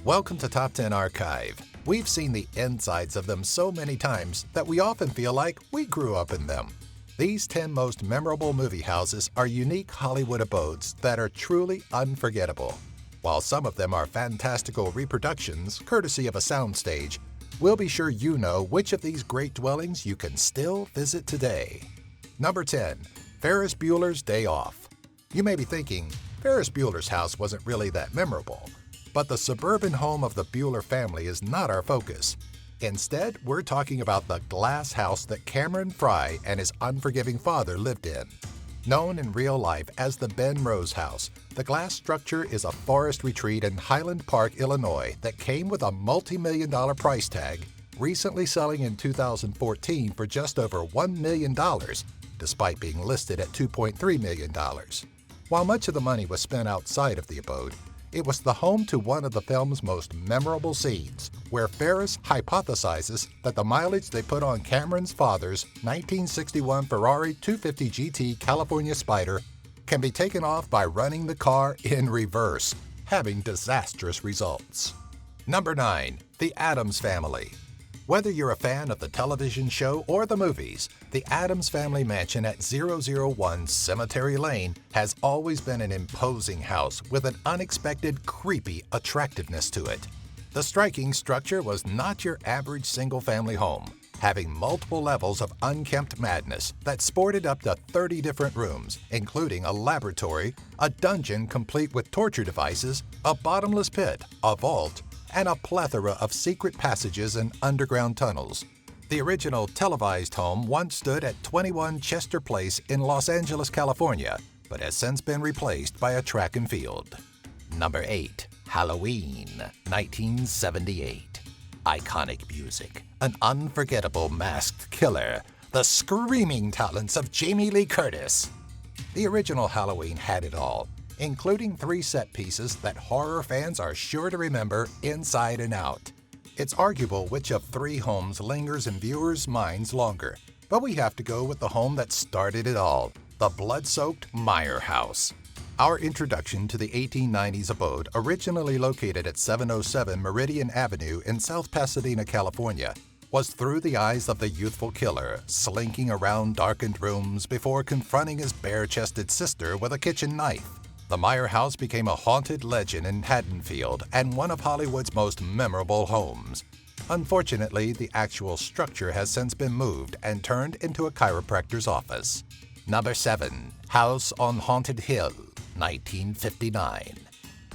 Welcome to Top 10 Archive. We've seen the insides of them so many times that we often feel like we grew up in them. These 10 most memorable movie houses are unique Hollywood abodes that are truly unforgettable. While some of them are fantastical reproductions, courtesy of a soundstage, we'll be sure you know which of these great dwellings you can still visit today. Number 10. Ferris Bueller's Day Off. You may be thinking, Ferris Bueller's house wasn't really that memorable. But the suburban home of the Bueller family is not our focus. Instead, we're talking about the glass house that Cameron Fry and his unforgiving father lived in. Known in real life as the Ben Rose House, the glass structure is a forest retreat in Highland Park, Illinois that came with a multi-million-dollar price tag, recently selling in 2014 for just over $1 million, despite being listed at $2.3 million. While much of the money was spent outside of the abode, it was the home to one of the film's most memorable scenes, where Ferris hypothesizes that the mileage they put on Cameron's father's 1961 Ferrari 250 GT California Spider can be taken off by running the car in reverse, having disastrous results. Number 9. The Addams Family. Whether you're a fan of the television show or the movies, the Addams Family Mansion at 001 Cemetery Lane has always been an imposing house with an unexpected, creepy attractiveness to it. The striking structure was not your average single-family home, having multiple levels of unkempt madness that sported up to 30 different rooms, including a laboratory, a dungeon complete with torture devices, a bottomless pit, a vault, and a plethora of secret passages and underground tunnels. The original televised home once stood at 21 Chester Place in Los Angeles, California, but has since been replaced by a track and field. Number 8. Halloween, 1978. Iconic music, an unforgettable masked killer, the screaming talents of Jamie Lee Curtis. The original Halloween had it all, including 3 set pieces that horror fans are sure to remember inside and out. It's arguable which of 3 homes lingers in viewers' minds longer, but we have to go with the home that started it all, the blood-soaked Meyer House. Our introduction to the 1890s abode, originally located at 707 Meridian Avenue in South Pasadena, California, was through the eyes of the youthful killer, slinking around darkened rooms before confronting his bare-chested sister with a kitchen knife. The Meyer House became a haunted legend in Haddonfield and one of Hollywood's most memorable homes. Unfortunately, the actual structure has since been moved and turned into a chiropractor's office. Number 7. House on Haunted Hill, 1959.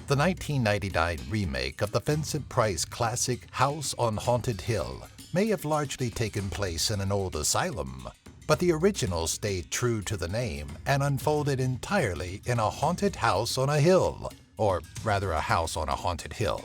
The 1999 remake of the Vincent Price classic House on Haunted Hill may have largely taken place in an old asylum, but the original stayed true to the name and unfolded entirely in a haunted house on a hill, or rather a house on a haunted hill.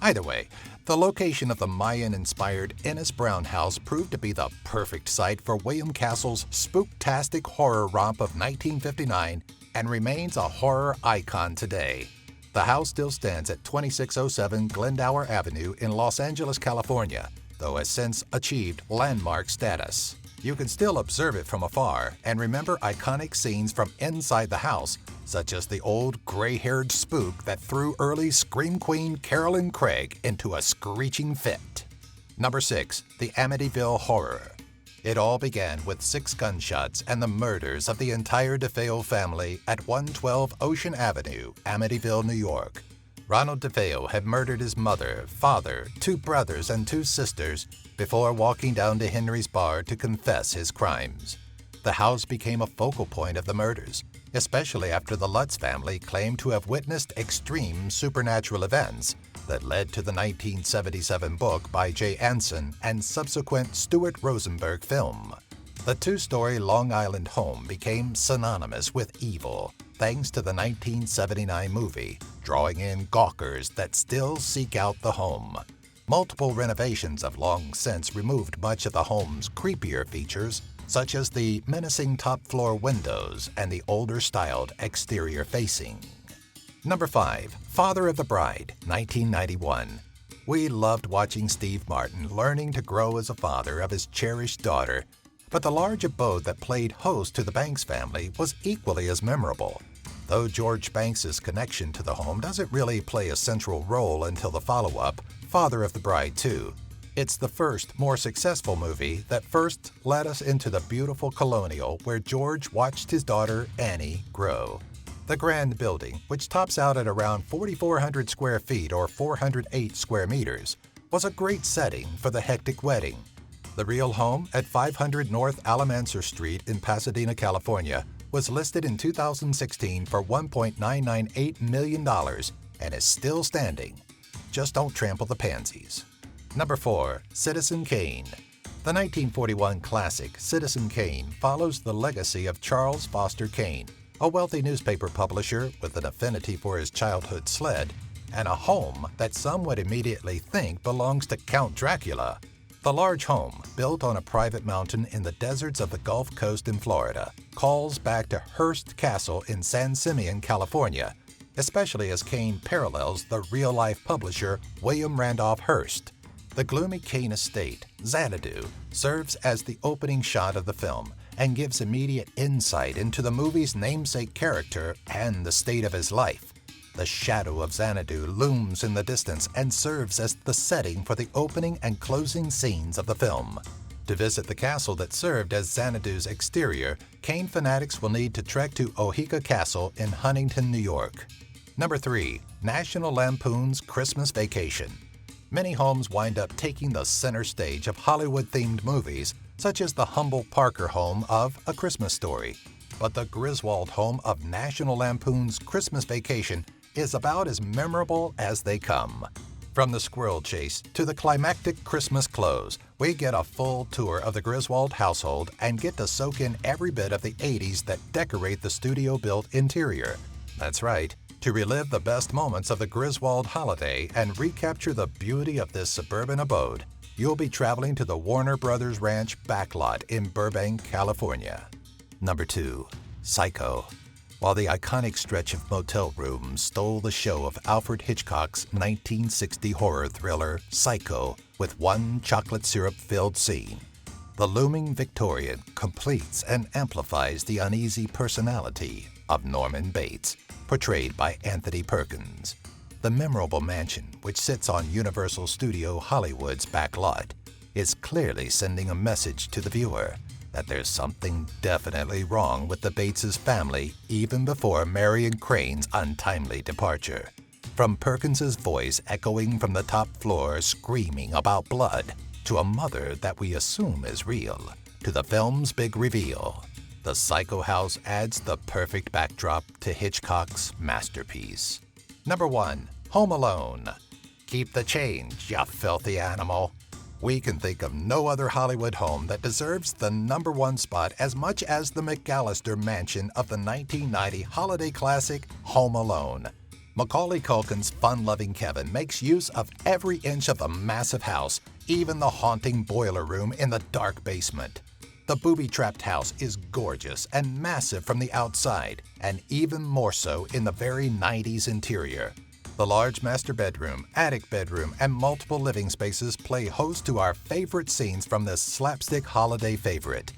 Either way, the location of the Mayan-inspired Ennis Brown house proved to be the perfect site for William Castle's spooktastic horror romp of 1959 and remains a horror icon today. The house still stands at 2607 Glendower Avenue in Los Angeles, California, though has since achieved landmark status. You can still observe it from afar and remember iconic scenes from inside the house, such as the old gray-haired spook that threw early Scream Queen Carolyn Craig into a screeching fit. Number 6. The Amityville Horror. It all began with 6 gunshots and the murders of the entire DeFeo family at 112 Ocean Avenue, Amityville, New York. Ronald DeFeo had murdered his mother, father, 2 brothers, and 2 sisters before walking down to Henry's bar to confess his crimes. The house became a focal point of the murders, especially after the Lutz family claimed to have witnessed extreme supernatural events that led to the 1977 book by Jay Anson and subsequent Stuart Rosenberg film. The 2-story Long Island home became synonymous with evil, thanks to the 1979 movie, drawing in gawkers that still seek out the home. Multiple renovations have long since removed much of the home's creepier features, such as the menacing top-floor windows and the older-styled exterior facing. Number 5. Father of the Bride, 1991. We loved watching Steve Martin learning to grow as a father of his cherished daughter, but the large abode that played host to the Banks family was equally as memorable. Though George Banks's connection to the home doesn't really play a central role until the follow-up, Father of the Bride 2. It's the first, more successful movie that first led us into the beautiful colonial where George watched his daughter, Annie, grow. The grand building, which tops out at around 4,400 square feet or 408 square meters, was a great setting for the hectic wedding. The real home at 500 North Alamance Street in Pasadena, California, was listed in 2016 for $1.998 million and is still standing. Just don't trample the pansies. Number 4. Citizen Kane. The 1941 classic Citizen Kane follows the legacy of Charles Foster Kane, a wealthy newspaper publisher with an affinity for his childhood sled, and a home that some would immediately think belongs to Count Dracula. The large home, built on a private mountain in the deserts of the Gulf Coast in Florida, calls back to Hearst Castle in San Simeon, California, especially as Kane parallels the real-life publisher William Randolph Hearst. The gloomy Kane estate, Xanadu, serves as the opening shot of the film and gives immediate insight into the movie's namesake character and the state of his life. The shadow of Xanadu looms in the distance and serves as the setting for the opening and closing scenes of the film. To visit the castle that served as Xanadu's exterior, Kane fanatics will need to trek to Oheka Castle in Huntington, New York. Number 3. National Lampoon's Christmas Vacation. Many homes wind up taking the center stage of Hollywood-themed movies, such as the humble Parker home of A Christmas Story. But the Griswold home of National Lampoon's Christmas Vacation is about as memorable as they come. From the squirrel chase to the climactic Christmas close, we get a full tour of the Griswold household and get to soak in every bit of the 80s that decorate the studio-built interior. That's right. To relive the best moments of the Griswold holiday and recapture the beauty of this suburban abode, you'll be traveling to the Warner Brothers Ranch backlot in Burbank, California. Number 2. Psycho. While the iconic stretch of motel rooms stole the show of Alfred Hitchcock's 1960 horror thriller Psycho with one chocolate syrup-filled scene, the looming Victorian completes and amplifies the uneasy personality of Norman Bates, portrayed by Anthony Perkins. The memorable mansion, which sits on Universal Studio Hollywood's back lot, is clearly sending a message to the viewer that there's something definitely wrong with the Bates' family even before Marion Crane's untimely departure. From Perkins's voice echoing from the top floor screaming about blood, to a mother that we assume is real, to the film's big reveal, the Psycho house adds the perfect backdrop to Hitchcock's masterpiece. Number 1. Home Alone. Keep the change, you filthy animal. We can think of no other Hollywood home that deserves the number 1 spot as much as the McAllister mansion of the 1990 holiday classic Home Alone. Macaulay Culkin's fun-loving Kevin makes use of every inch of the massive house, even the haunting boiler room in the dark basement. The booby-trapped house is gorgeous and massive from the outside, and even more so in the very 90s interior. The large master bedroom, attic bedroom, and multiple living spaces play host to our favorite scenes from this slapstick holiday favorite.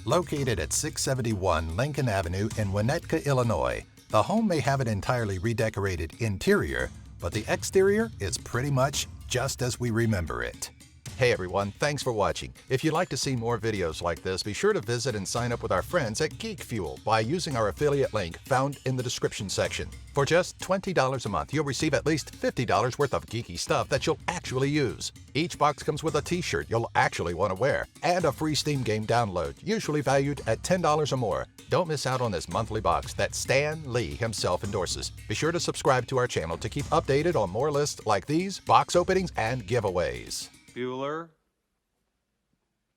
Located at 671 Lincoln Avenue in Winnetka, Illinois, the home may have an entirely redecorated interior, but the exterior is pretty much just as we remember it. Hey everyone, thanks for watching. If you'd like to see more videos like this, be sure to visit and sign up with our friends at Geek Fuel by using our affiliate link found in the description section. For just $20 a month, you'll receive at least $50 worth of geeky stuff that you'll actually use. Each box comes with a t-shirt you'll actually want to wear and a free Steam game download, usually valued at $10 or more. Don't miss out on this monthly box that Stan Lee himself endorses. Be sure to subscribe to our channel to keep updated on more lists like these, box openings, and giveaways. Bueller,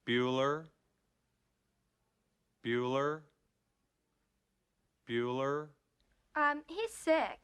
Bueller, Bueller, Bueller. He's sick.